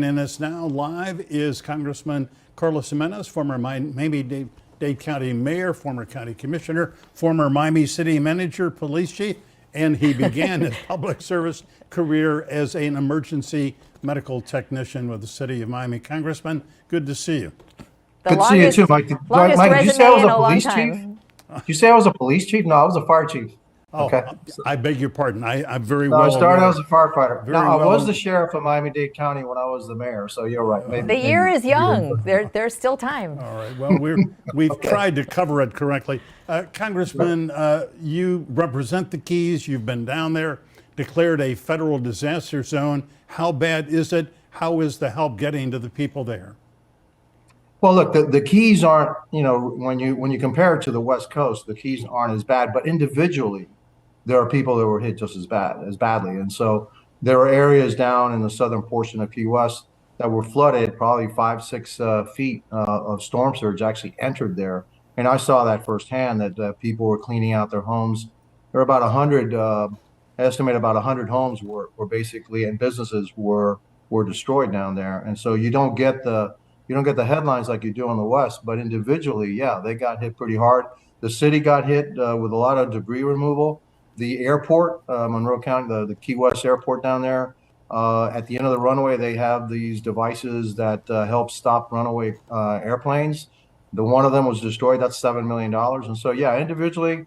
And us now live is Congressman Gimenez, former Miami-Dade County Mayor, former County Commissioner, former Miami City Manager, Police Chief, and he began his public service career as an emergency medical technician with the City of Miami. Congressman, good to see you. Good to see you too, Mike. Mike, did you say I was a police chief? Did you say I was a police chief? No, I was a fire chief. Okay. Oh, I beg your pardon. I'm very no, well I started aware. as a firefighter. Very I well was the sheriff of Miami-Dade County when I was the mayor, so you're right. The year is young. There's still time. All right. Well, we've tried to cover it correctly. Congressman, you represent the Keys. You've been down there, declared a federal disaster zone. How bad is it? How is the help getting to the people there? Well, look, the Keys aren't, when you compare it to the West Coast, the Keys aren't as bad, but individually, there are people that were hit just as badly. And so there are areas down in the southern portion of Key West that were flooded, probably 5-6 feet of storm surge actually entered there. And I saw that firsthand, that people were cleaning out their homes. There were about 100, I estimate about 100 homes were basically, and businesses were destroyed down there. And so you don't get the headlines like you do on the West, but individually, yeah, they got hit pretty hard. The city got hit with a lot of debris removal. The airport, Monroe County, the Key West airport down there, at the end of the runway, they have these devices that help stop runaway airplanes. The one of them was destroyed. That's $7 million. And so, yeah, individually,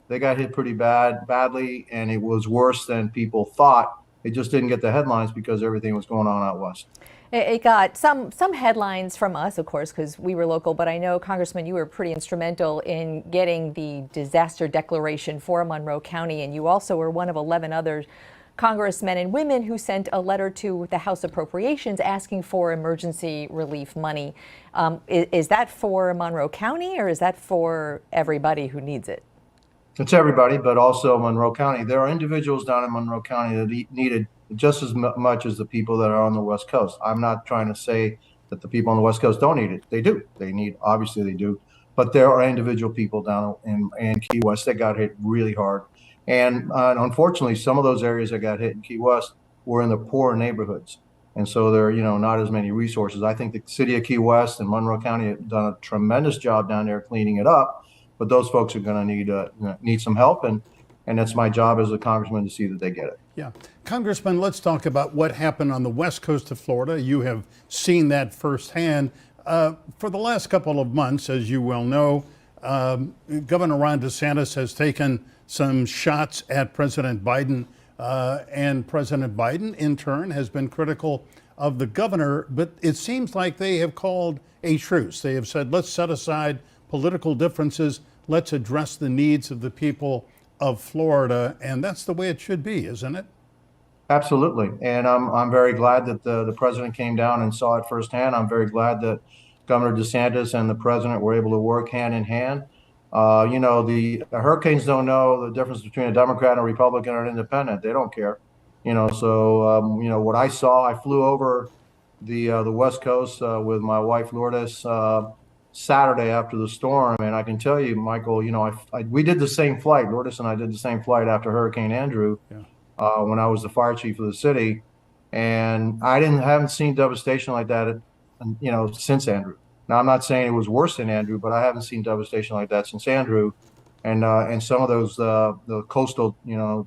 they got hit pretty badly, and it was worse than people thought. It just didn't get the headlines because everything was going on out west. It got some headlines from us, of course, because we were local. But I know, Congressman, you were pretty instrumental in getting the disaster declaration for Monroe County. And you also were one of 11 other congressmen and women who sent a letter to the House Appropriations asking for emergency relief money. Is that for Monroe County, or is that for everybody who needs it? It's everybody, but also Monroe County. There are individuals down in Monroe County that needed just as much as the people that are on the West Coast. I'm not trying to say that the people on the West Coast don't need it. They do. Obviously they do. But there are individual people down in Key West that got hit really hard. And unfortunately, some of those areas that got hit in Key West were in the poor neighborhoods. And so there are, not as many resources. I think the city of Key West and Monroe County have done a tremendous job down there cleaning it up. But those folks are going to need some help. And that's my job as a congressman to see that they get it. Yeah. Congressman, let's talk about what happened on the west coast of Florida. You have seen that firsthand. For the last couple of months, as you well know, Governor Ron DeSantis has taken some shots at President Biden, and President Biden, in turn, has been critical of the governor. But it seems like they have called a truce. They have said, let's set aside political differences. Let's address the needs of the people of Florida, and that's the way it should be, isn't it? Absolutely, and I'm very glad that the president came down and saw it firsthand. I'm very glad that Governor DeSantis and the president were able to work hand in hand. The hurricanes don't know the difference between a Democrat, a Republican, or an independent. They don't care. What I saw, I flew over the West Coast with my wife Lourdes Saturday after the storm, and I can tell you, Michael, we did the same flight. Lourdes and I did the same flight after Hurricane Andrew. Yeah. When I was the fire chief of the city, and I haven't seen devastation like that, since Andrew. Now, I'm not saying it was worse than Andrew, but I haven't seen devastation like that since Andrew. And some of those the coastal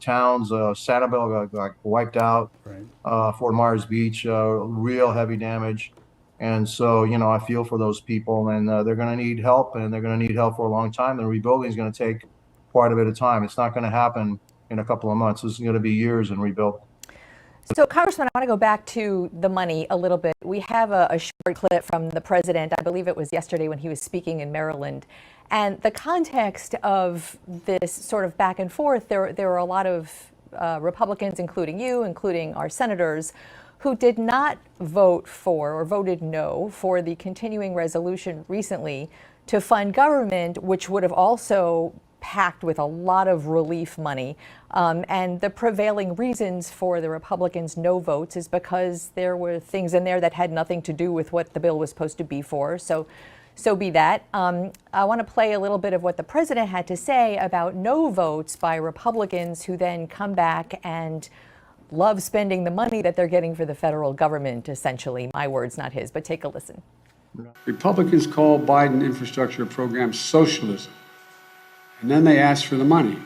towns, Sanibel got wiped out. Right. Fort Myers Beach, real heavy damage. And so, I feel for those people, and they're going to need help, and they're going to need help for a long time. And rebuilding is going to take quite a bit of time. It's not going to happen in a couple of months. This is going to be years in rebuild. So, Congressman, I want to go back to the money a little bit. We have a short clip from the president. I believe it was yesterday when he was speaking in Maryland. And the context of this sort of back and forth, there were a lot of Republicans, including you, including our senators, who did not vote for or voted no for the continuing resolution recently to fund government, which would have also packed with a lot of relief money. And the prevailing reasons for the Republicans' no votes is because there were things in there that had nothing to do with what the bill was supposed to be for. So be that. I want to play a little bit of what the president had to say about no votes by Republicans who then come back and love spending the money that they're getting for the federal government, essentially. My words, not his, but take a listen. Republicans call Biden infrastructure program socialism, and then they ask for the money.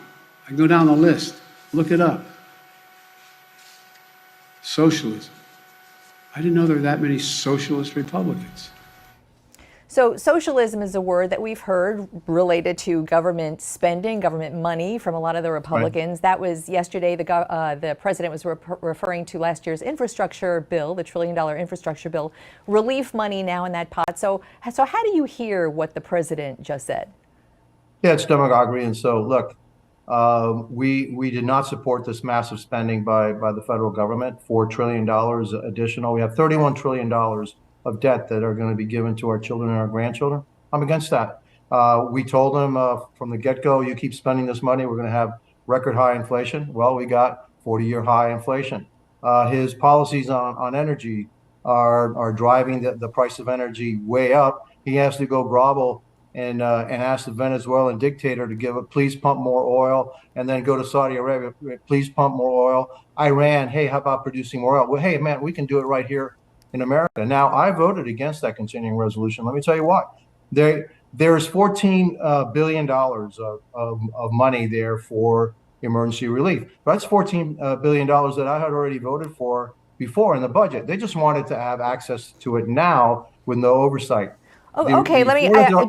I go down the list, look it up. Socialism. I didn't know there were that many socialist Republicans. So socialism is a word that we've heard related to government spending, government money from a lot of the Republicans. Right. That was yesterday. The president was referring to last year's infrastructure bill, the $1 trillion infrastructure bill, relief money now in that pot. So how do you hear what the president just said? Yeah, it's demagoguery. And so, look, we did not support this massive spending by the federal government, $4 trillion additional. We have $31 trillion of debt that are going to be given to our children and our grandchildren. I'm against that. We told them from the get-go, you keep spending this money, we're going to have record high inflation. Well, we got 40-year high inflation. His policies on energy are driving the price of energy way up. He has to go grovel and ask the Venezuelan dictator to please pump more oil, and then go to Saudi Arabia, please pump more oil. Iran, hey, how about producing more oil? Well, hey, man, we can do it right here in America. Now, I voted against that continuing resolution. Let me tell you why. There's $14 billion of money there for emergency relief. That's $14 billion that I had already voted for before in the budget. They just wanted to have access to it now with no oversight. Oh, okay.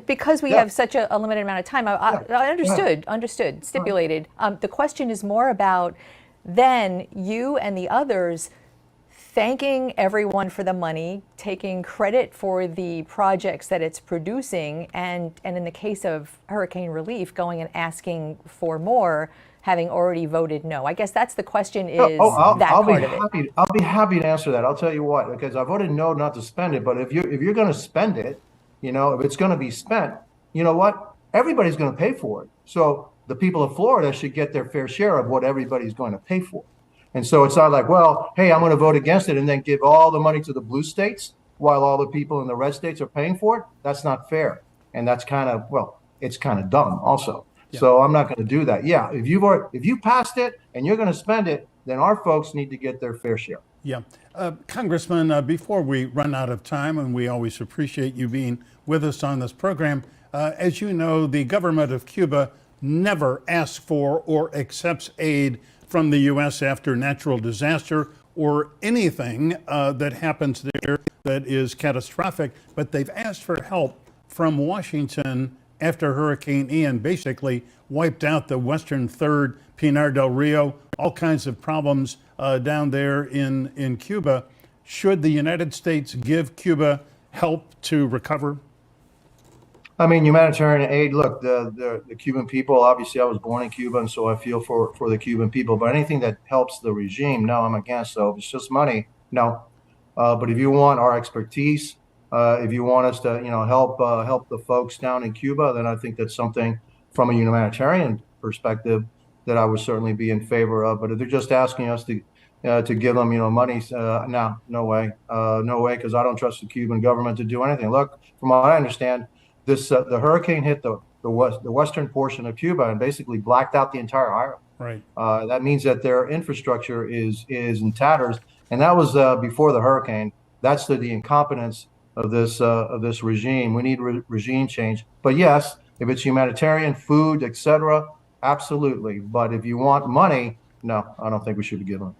Because we have such a limited amount of time, I understood, stipulated. The question is more about then you and the others thanking everyone for the money, taking credit for the projects that it's producing, and in the case of hurricane relief, going and asking for more, having already voted no. I guess that's the question is I'll be happy to answer that. I'll tell you what, because I voted no not to spend it, but if you're going to spend it, if it's going to be spent, you know what? Everybody's going to pay for it. So the people of Florida should get their fair share of what everybody's going to pay for. And so it's not like, well, hey, I'm going to vote against it and then give all the money to the blue states while all the people in the red states are paying for it. That's not fair. And that's it's kind of dumb also. Yeah. So I'm not going to do that. Yeah, if you passed it and you're going to spend it, then our folks need to get their fair share. Yeah. Congressman, before we run out of time, and we always appreciate you being with us on this program, as you know, the government of Cuba never asks for or accepts aid from the U.S. after natural disaster or anything that happens there that is catastrophic, but they've asked for help from Washington after Hurricane Ian basically wiped out the western third, Pinar del Rio, all kinds of problems down there in Cuba. Should the United States give Cuba help to recover? I mean, humanitarian aid, look, the Cuban people, obviously I was born in Cuba, and so I feel for the Cuban people, but anything that helps the regime, no, I'm against. So if it's just money, no. But if you want our expertise, if you want us to, help the folks down in Cuba, then I think that's something from a humanitarian perspective that I would certainly be in favor of. But if they're just asking us to give them, money, no way, because I don't trust the Cuban government to do anything. Look, from what I understand, the hurricane hit the western portion of Cuba and basically blacked out the entire island. Right. That means that their infrastructure is in tatters, and that was before the hurricane. That's the incompetence of this regime. We need regime change. But yes, if it's humanitarian, food, etc., absolutely. But if you want money, no, I don't think we should be giving them.